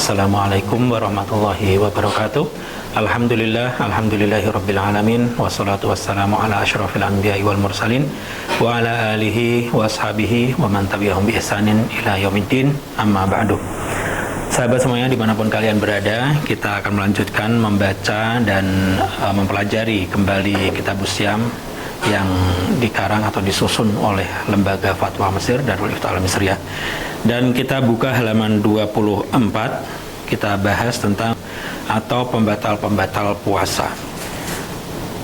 Assalamualaikum warahmatullahi wabarakatuh. Alhamdulillahirabbil alamin, wassalatu wassalamu ala asyrafil anbiya'i wal mursalin wa ala alihi wa ashabihi wa man tabi'ahum bi ihsanin ila yaumiddin. Amma ba'du. Sahabat semuanya dimanapun kalian berada, kita akan melanjutkan membaca dan mempelajari kembali Kitabus Syam yang dikarang atau disusun oleh Lembaga Fatwa Mesir Darul Ifta Al-Misriyah. Dan kita buka halaman 24, kita bahas tentang atau pembatal-pembatal puasa.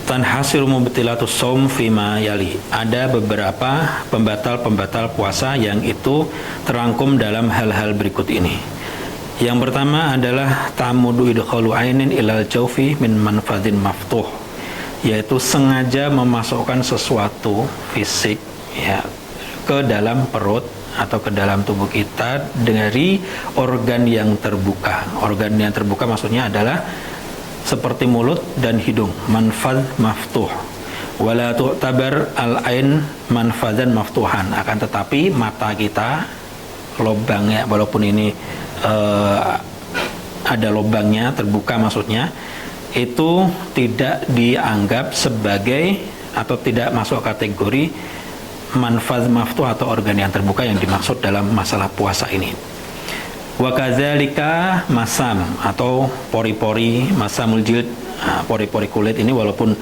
Tanhasir mubtilatus shaum fima yali. Ada beberapa pembatal-pembatal puasa yang itu terangkum dalam hal-hal berikut ini. Yang pertama adalah ta'ammudu idkhalu ainin ilal jawfi min manfadhin maftuh, yaitu sengaja memasukkan sesuatu fisik ya ke dalam perut atau ke dalam tubuh kita dari organ yang terbuka. Organ yang terbuka maksudnya adalah seperti mulut dan hidung, manfadh maftuh. Wala tu'tabar al-ain manfadhan maftuhan. Akan tetapi mata kita, lubangnya walaupun ini ada lubangnya, terbuka maksudnya, itu tidak dianggap sebagai atau tidak masuk kategori manfadh maftuh atau organ yang terbuka yang dimaksud dalam masalah puasa ini. Wa kadzalika masam atau pori-pori, masamul jilid, pori-pori kulit ini walaupun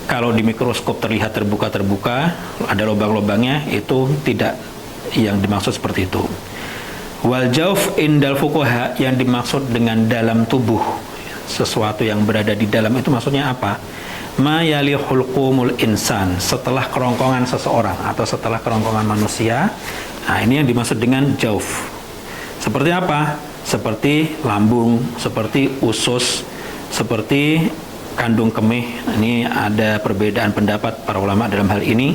kalau di mikroskop terlihat terbuka-terbuka, ada lubang-lubangnya, itu tidak yang dimaksud seperti itu. Wal jawf indal fuqaha, yang dimaksud dengan dalam tubuh, sesuatu yang berada di dalam itu maksudnya apa? Ma yali hulqumul insan, setelah kerongkongan seseorang atau setelah kerongkongan manusia. Nah, ini yang dimaksud dengan jauf. Seperti apa? Seperti lambung, seperti usus, seperti kandung kemih. Ini ada perbedaan pendapat para ulama dalam hal ini.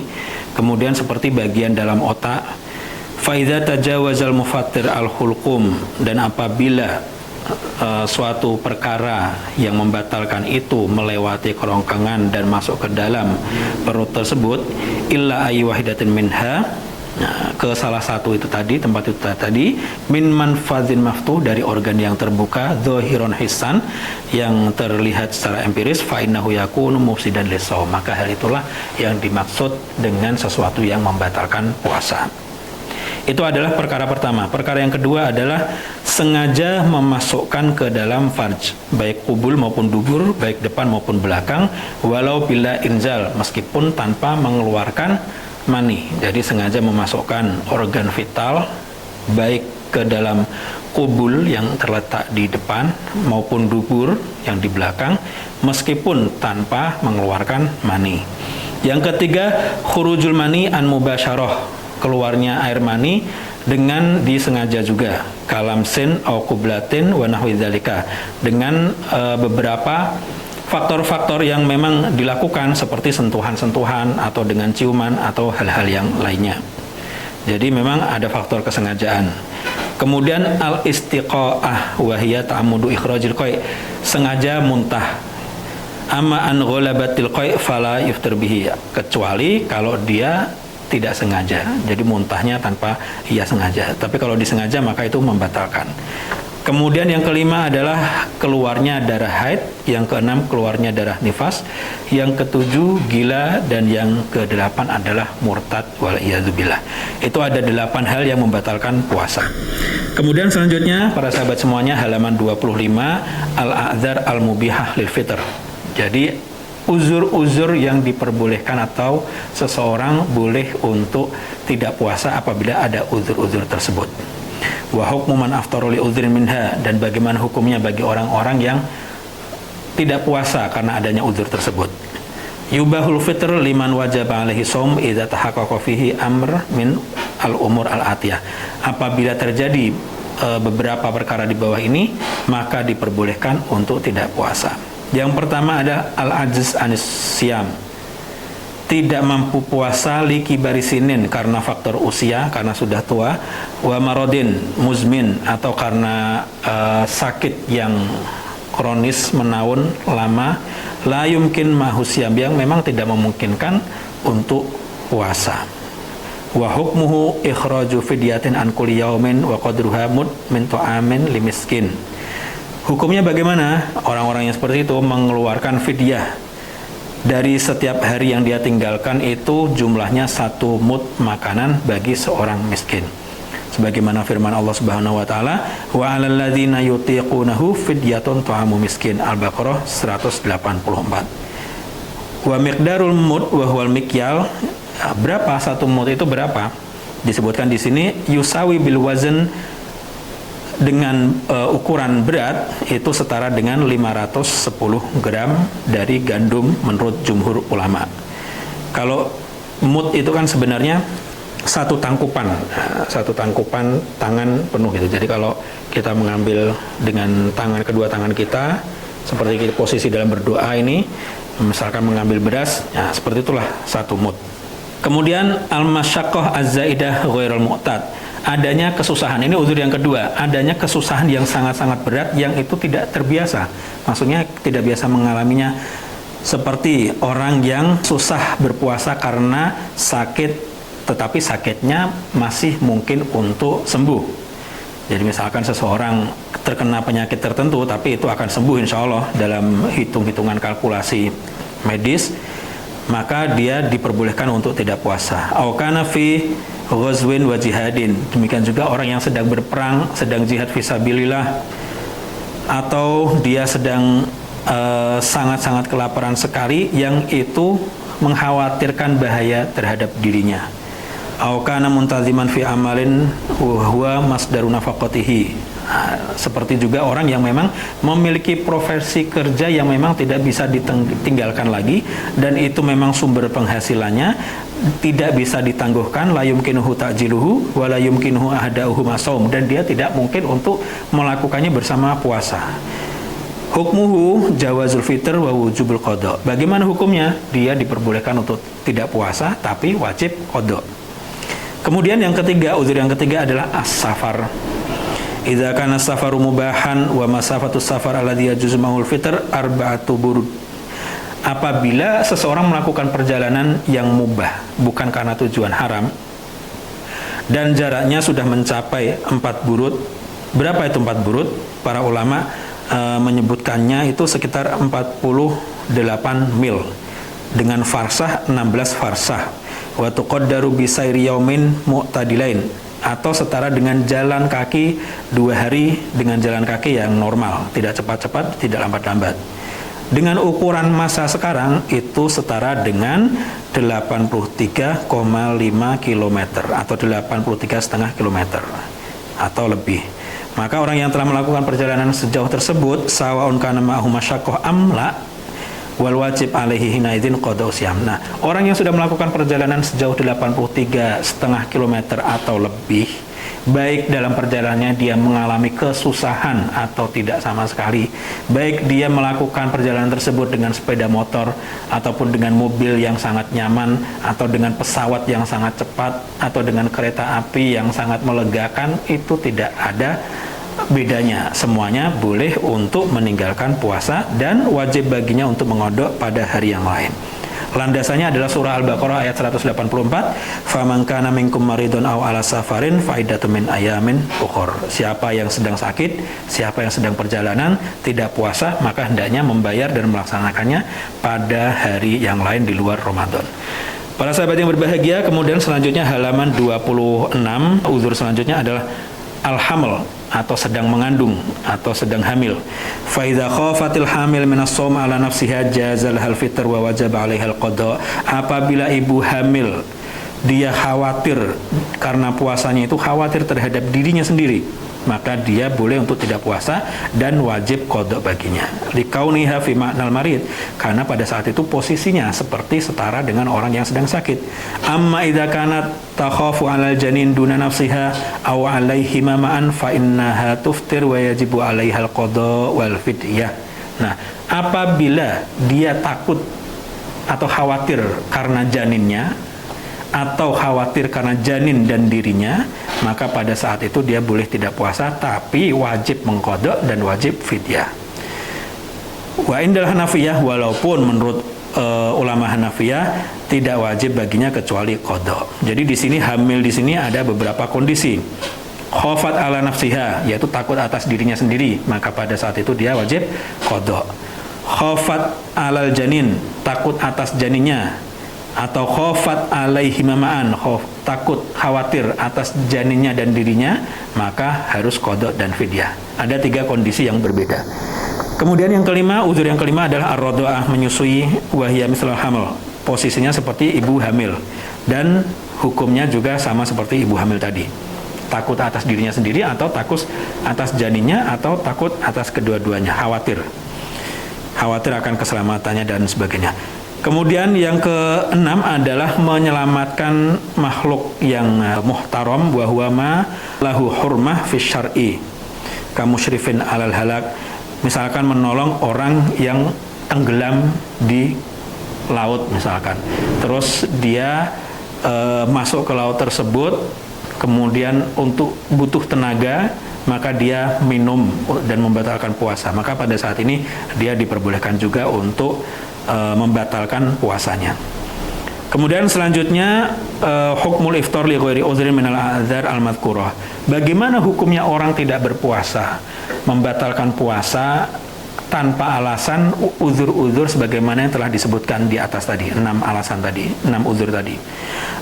Kemudian seperti bagian dalam otak. Fa idza tajawazal mufattir al hulqum, dan apabila suatu perkara yang membatalkan itu melewati kerongkongan dan masuk ke dalam perut tersebut, illa ayyi wahidatin minha, ke salah satu itu tadi, tempat itu tadi, min manfadzin maftuh, dari organ yang terbuka, dhahiron hissan, yang terlihat secara empiris, fa innahu yakunu mufsidan lis-shaum, maka hal itulah yang dimaksud dengan sesuatu yang membatalkan puasa. Itu adalah perkara pertama. Perkara yang kedua adalah sengaja memasukkan ke dalam farj, baik kubul maupun dubur, baik depan maupun belakang, walau bila inzal, meskipun tanpa mengeluarkan mani. Jadi sengaja memasukkan organ vital baik ke dalam kubul yang terletak di depan maupun dubur yang di belakang, meskipun tanpa mengeluarkan mani. Yang ketiga, khurujul mani an mubasyarah, keluarnya air mani dengan disengaja juga, kalamsin au kublatin wa nahwi dzalika, dengan beberapa faktor-faktor yang memang dilakukan seperti sentuhan-sentuhan atau dengan ciuman atau hal-hal yang lainnya. Jadi memang ada faktor kesengajaan. Kemudian al istiqaah wa hiya ta'ammudu ikhrajil qai', sengaja muntah. Amma an ghalabatil qai' fala yuftir bihi, kecuali kalau dia tidak sengaja, jadi muntahnya tanpa ia sengaja. Tapi kalau disengaja maka itu membatalkan. Kemudian yang kelima adalah keluarnya darah haid, yang keenam keluarnya darah nifas, yang ketujuh gila, dan yang kedelapan adalah murtad wal iyadzubillah. Itu ada 8 hal yang membatalkan puasa. Kemudian selanjutnya para sahabat semuanya, halaman 25, al-a'dzar al-mubihah lil fitr. Jadi uzur-uzur yang diperbolehkan atau seseorang boleh untuk tidak puasa apabila ada uzur-uzur tersebut. Wa hukmu man aftara li udhrin minha, dan bagaimana hukumnya bagi orang-orang yang tidak puasa karena adanya uzur tersebut. Yubahul fitr liman wajaba alaihi shaum idza tahaqqaqa fihi amr min al-umur al-atiyah. Apabila terjadi beberapa perkara di bawah ini, maka diperbolehkan untuk tidak puasa. Yang pertama ada al-ajiz anis siyam, tidak mampu puasa li kibari sinin, karena faktor usia, karena sudah tua, wa marodin muzmin, atau karena sakit yang kronis menaun lama, la yumkin mahusyam, yang memang tidak memungkinkan untuk puasa. Wa hukmuhu ikhraju fidyatin an kulli yaumin wa qadruha mud min ta'amin limiskin. Hukumnya bagaimana? Orang-orang yang seperti itu mengeluarkan fidyah dari setiap hari yang dia tinggalkan, itu jumlahnya 1 mud makanan bagi seorang miskin. Sebagaimana firman Allah Subhanahu wa taala, wa 'alal ladzina yutiqunahu fidyatun ta'amu miskin. Al-Baqarah 184. Wa miqdarul mud wa huwal mikyal. Berapa 1 mud itu berapa? Disebutkan di sini yusawi bil wazn, dengan ukuran berat itu setara dengan 510 gram dari gandum menurut jumhur ulama. Kalau mud itu kan sebenarnya satu tangkupan tangan penuh gitu. Jadi kalau kita mengambil dengan kedua tangan kita seperti posisi dalam berdoa ini, misalkan mengambil beras, ya seperti itulah 1 mud. Kemudian al-masyaqqah az-zaidah ghairul mu'tad. Adanya kesusahan, ini uzur yang kedua, adanya kesusahan yang sangat-sangat berat yang itu tidak terbiasa. Maksudnya tidak biasa mengalaminya, seperti orang yang susah berpuasa karena sakit, tetapi sakitnya masih mungkin untuk sembuh. Jadi misalkan seseorang terkena penyakit tertentu, tapi itu akan sembuh insya Allah dalam hitung-hitungan kalkulasi medis, maka dia diperbolehkan untuk tidak puasa. Au kana fi ghazwin wa jihadin. Demikian juga orang yang sedang berperang, sedang jihad fisabilillah, atau dia sedang sangat-sangat kelaparan sekali yang itu mengkhawatirkan bahaya terhadap dirinya. Au kana muntaziman fi amalin wa huwa masdaru nafaqatihi. Seperti juga orang yang memang memiliki profesi kerja yang memang tidak bisa ditinggalkan lagi, dan itu memang sumber penghasilannya tidak bisa ditangguhkan, la yumkinuhu ta'jiluhu wa la yumkinuhu ahda'uhu masaum, dan dia tidak mungkin untuk melakukannya bersama puasa. Hukmuhu jawazul fitr wa wujubul qada. Bagaimana hukumnya? Dia diperbolehkan untuk tidak puasa tapi wajib qada. Kemudian yang ketiga, uzur yang ketiga adalah as-safar. Idza kana safaru mubahan wa masafatus safar alladhi yajuzu mahul fitr arba'atu burud. Apabila seseorang melakukan perjalanan yang mubah, bukan karena tujuan haram, dan jaraknya sudah mencapai 4 burud. Berapa itu 4 burud? Para ulama menyebutkannya itu sekitar 48 mil dengan farsah 16 farsah. Wa tuqaddaru bi sayri yaumin mu'tadilain, atau setara dengan jalan kaki 2 hari dengan jalan kaki yang normal, tidak cepat-cepat, tidak lambat-lambat. Dengan ukuran massa sekarang itu setara dengan 83,5 km atau 83,5 km atau lebih. Maka orang yang telah melakukan perjalanan sejauh tersebut, sawaun kana ma'ahu masyaqqah amla, wal wajib alaihi hinaidin qada'u syam. Nah, orang yang sudah melakukan perjalanan sejauh 83,5 km atau lebih, baik dalam perjalanannya dia mengalami kesusahan atau tidak sama sekali, baik dia melakukan perjalanan tersebut dengan sepeda motor ataupun dengan mobil yang sangat nyaman, atau dengan pesawat yang sangat cepat, atau dengan kereta api yang sangat melegakan, itu tidak ada bedanya. Semuanya boleh untuk meninggalkan puasa dan wajib baginya untuk mengodok pada hari yang lain. Landasannya adalah surah Al-Baqarah ayat 184, faman kana minkum maridun aw ala safarin faidatun min ayamin ukhur. Siapa yang sedang sakit, siapa yang sedang perjalanan tidak puasa, maka hendaknya membayar dan melaksanakannya pada hari yang lain di luar Ramadan. Para sahabat yang berbahagia, kemudian selanjutnya halaman 26, uzur selanjutnya adalah al-haml, atau sedang mengandung atau sedang hamil. Fa idza khafatil hamil min as-shaum ala nafsiha jazal hal fitr wa wajaba 'alaiha al-qada. Apabila ibu hamil dia khawatir karena puasanya itu khawatir terhadap dirinya sendiri, maka dia boleh untuk tidak puasa dan wajib qada baginya. Likauniha fi ma'nal marid, karena pada saat itu posisinya seperti setara dengan orang yang sedang sakit. Amma idza kanat takhafu 'alal janin duna nafsiha aw 'alaihi ma'an fa innaha tuftir wa yajibu 'alaiha al-qada wal fidyah. Nah, apabila dia takut atau khawatir karena janinnya, atau khawatir karena janin dan dirinya, maka pada saat itu dia boleh tidak puasa tapi wajib mengqada dan wajib fidyah. Wa indal Hanafiyah, walaupun menurut ulama Hanafiyah tidak wajib baginya kecuali qada. Jadi di sini hamil di sini ada beberapa kondisi. Khafat ala nafsiha, yaitu takut atas dirinya sendiri, maka pada saat itu dia wajib qada. Khafat alal janin, takut atas janinnya, atau khafat alaihi mamaan, takut khawatir atas janinnya dan dirinya, maka harus qada dan fidyah. Ada 3 kondisi yang berbeda. Kemudian yang kelima, uzur yang kelima adalah ar-radha'ah, menyusui, wahiyya mislul hamil. Posisinya seperti ibu hamil dan hukumnya juga sama seperti ibu hamil tadi. Takut atas dirinya sendiri atau takut atas janinnya atau takut atas kedua-duanya, khawatir akan keselamatannya dan sebagainya. Kemudian yang keenam adalah menyelamatkan makhluk yang muhtaram, wa huwa ma lahu hurmah fi syar'i kamusyrifin alal halak. Misalkan menolong orang yang tenggelam di laut misalkan, terus dia masuk ke laut tersebut, kemudian untuk butuh tenaga, maka dia minum dan membatalkan puasa. Maka pada saat ini dia diperbolehkan juga untuk membatalkan puasanya. Kemudian selanjutnya hukmul iftar li ghairi uzrin minal a'dzar al-madhkurah. Bagaimana hukumnya orang tidak berpuasa, membatalkan puasa tanpa alasan uzur-uzur sebagaimana yang telah disebutkan di atas tadi, 6 alasan tadi, 6 uzur tadi.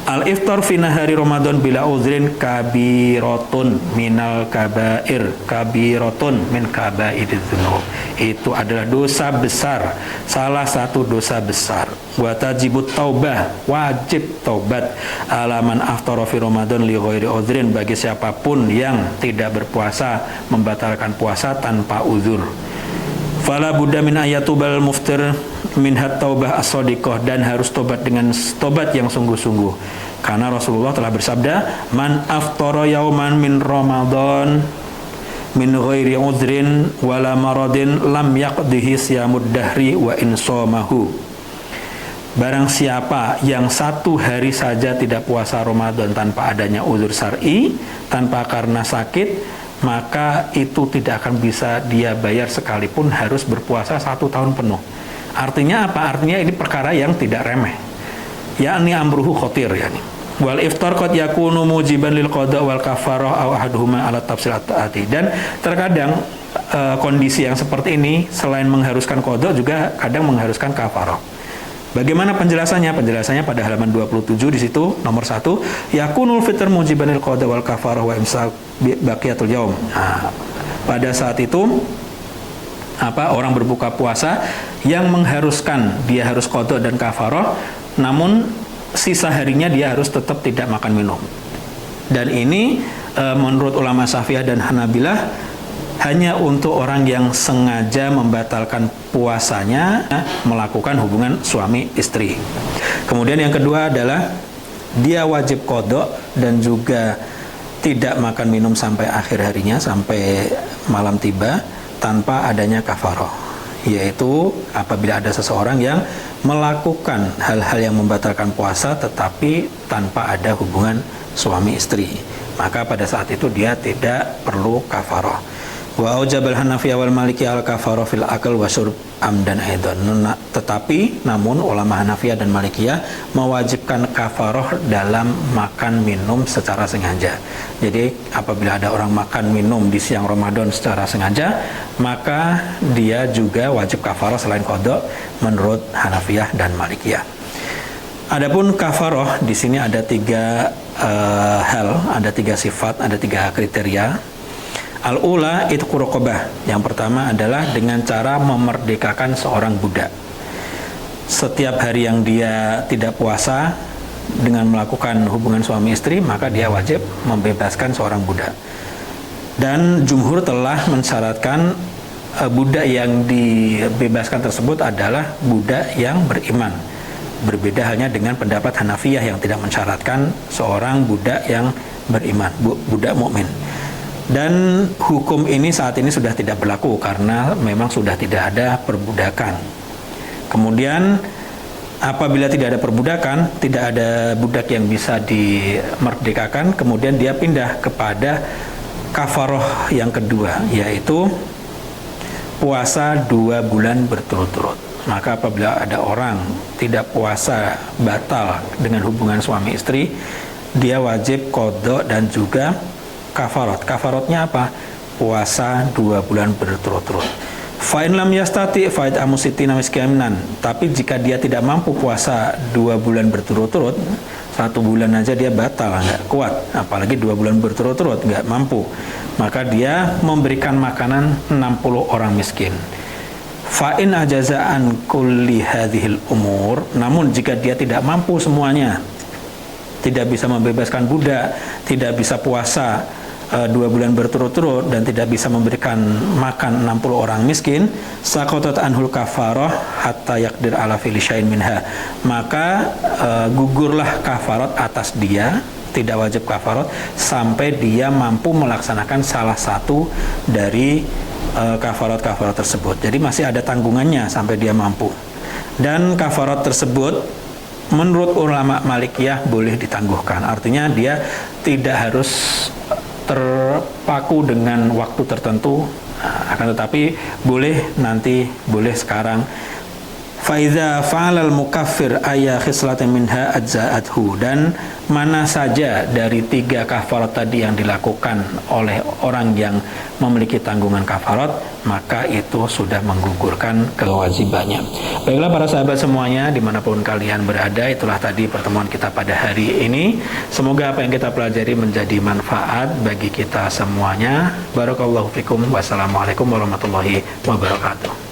Al-iftar fi nahari Ramadan bila uzrin kabiratun minal kabair, kabiratun min kabairidz dzunub. Itu adalah dosa besar, salah satu dosa besar. Wa tajibut taubah, wajib taubat alaman aftara fi Ramadan li ghairi uzrin, bagi siapapun yang tidak berpuasa membatalkan puasa tanpa uzur. Fala budda min ayatubal muftir minhat taubah as-shadiqah, dan harus tobat dengan tobat yang sungguh-sungguh. Karena Rasulullah telah bersabda, man aftara yauman min Ramadan min ghairi udhrin wala maradin lam yaqdihi siyamud dahri wa insamahu. Barang siapa yang 1 hari saja tidak puasa Ramadan tanpa adanya uzur syar'i, tanpa karena sakit, maka itu tidak akan bisa dia bayar sekalipun harus berpuasa 1 tahun penuh. Artinya apa? Artinya ini perkara yang tidak remeh. Yakni amruhu khotir yani. Wal iftar qad yakunu mujiban lil qada wal kafarah aw ahaduhuma ala tafsil at-taati. Dan terkadang kondisi yang seperti ini selain mengharuskan qada juga kadang mengharuskan kafarah. Bagaimana penjelasannya? Penjelasannya pada halaman 27 di situ, nomor 1, yakunul fitr mujiban lil qada wal kafarah wa imsak baqiyatul yaum. Nah, pada saat itu orang berbuka puasa yang mengharuskan dia harus qada dan kafarah, namun sisa harinya dia harus tetap tidak makan minum. Dan ini menurut ulama Syafi'iyah dan Hanabilah hanya untuk orang yang sengaja membatalkan puasanya melakukan hubungan suami istri. Kemudian yang kedua adalah dia wajib qada dan juga tidak makan minum sampai akhir harinya, sampai malam tiba, tanpa adanya kafarah, yaitu apabila ada seseorang yang melakukan hal-hal yang membatalkan puasa tetapi tanpa ada hubungan suami istri, maka pada saat itu dia tidak perlu kafarah. Wa aujabal Hanafiyah wal Malikiyah al kafarah fil akal wa syurb amdan aidan. Tetapi namun ulama Hanafiyah dan Malikiyah mewajibkan kafarah dalam makan minum secara sengaja. Jadi apabila ada orang makan minum di siang Ramadan secara sengaja, maka dia juga wajib kafarah selain qada menurut Hanafiyah dan Malikiyah. Adapun kafarah di sini ada 3 hal, ada 3 sifat, ada 3 kriteria. Al-ula itqu raqabah. Yang pertama adalah dengan cara memerdekakan seorang budak. Setiap hari yang dia tidak puasa dengan melakukan hubungan suami istri, maka dia wajib membebaskan seorang budak. Dan jumhur telah mensyaratkan budak yang dibebaskan tersebut adalah budak yang beriman. Berbeda halnya dengan pendapat Hanafiyah yang tidak mensyaratkan seorang budak yang beriman, budak mukmin. Dan hukum ini saat ini sudah tidak berlaku karena memang sudah tidak ada perbudakan. Kemudian apabila tidak ada perbudakan, tidak ada budak yang bisa dimerdekakan, kemudian dia pindah kepada kafaroh yang kedua, yaitu puasa 2 bulan berturut-turut. Maka apabila ada orang tidak puasa batal dengan hubungan suami istri, dia wajib qadha dan juga kafarat. Kafaratnya apa? Puasa 2 bulan berturut-turut. Fa in lam yastati fa it'amu sittina miskinan. Tapi jika dia tidak mampu puasa 2 bulan berturut-turut, 1 bulan aja dia batal, nggak kuat, apalagi 2 bulan berturut-turut nggak mampu, maka dia memberikan makanan 60 orang miskin. Fa in ajaza an kulli hadhil umur. Namun jika dia tidak mampu semuanya, tidak bisa membebaskan budak, tidak bisa puasa 2 bulan berturut-turut, dan tidak bisa memberikan makan 60 orang miskin, saqatat anhul kafarah hatta yaqdir ala fi'li syai'in minha. Maka gugurlah kafarat atas dia, tidak wajib kafarat sampai dia mampu melaksanakan salah satu dari kafarat-kafarat tersebut. Jadi masih ada tanggungannya sampai dia mampu. Dan kafarat tersebut menurut ulama Malikiyah boleh ditangguhkan. Artinya dia tidak harus terpaku dengan waktu tertentu, akan tetapi boleh nanti, boleh sekarang. Faiza fa'alal mukaffir ayya khislatin minha ajza'athu. Dan mana saja dari 3 kafarat tadi yang dilakukan oleh orang yang memiliki tanggungan kafarat, maka itu sudah menggugurkan kewajibannya. Baiklah para sahabat semuanya, dimanapun kalian berada, itulah tadi pertemuan kita pada hari ini. Semoga apa yang kita pelajari menjadi manfaat bagi kita semuanya. Barakallahu fikum. Wassalamualaikum warahmatullahi wabarakatuh.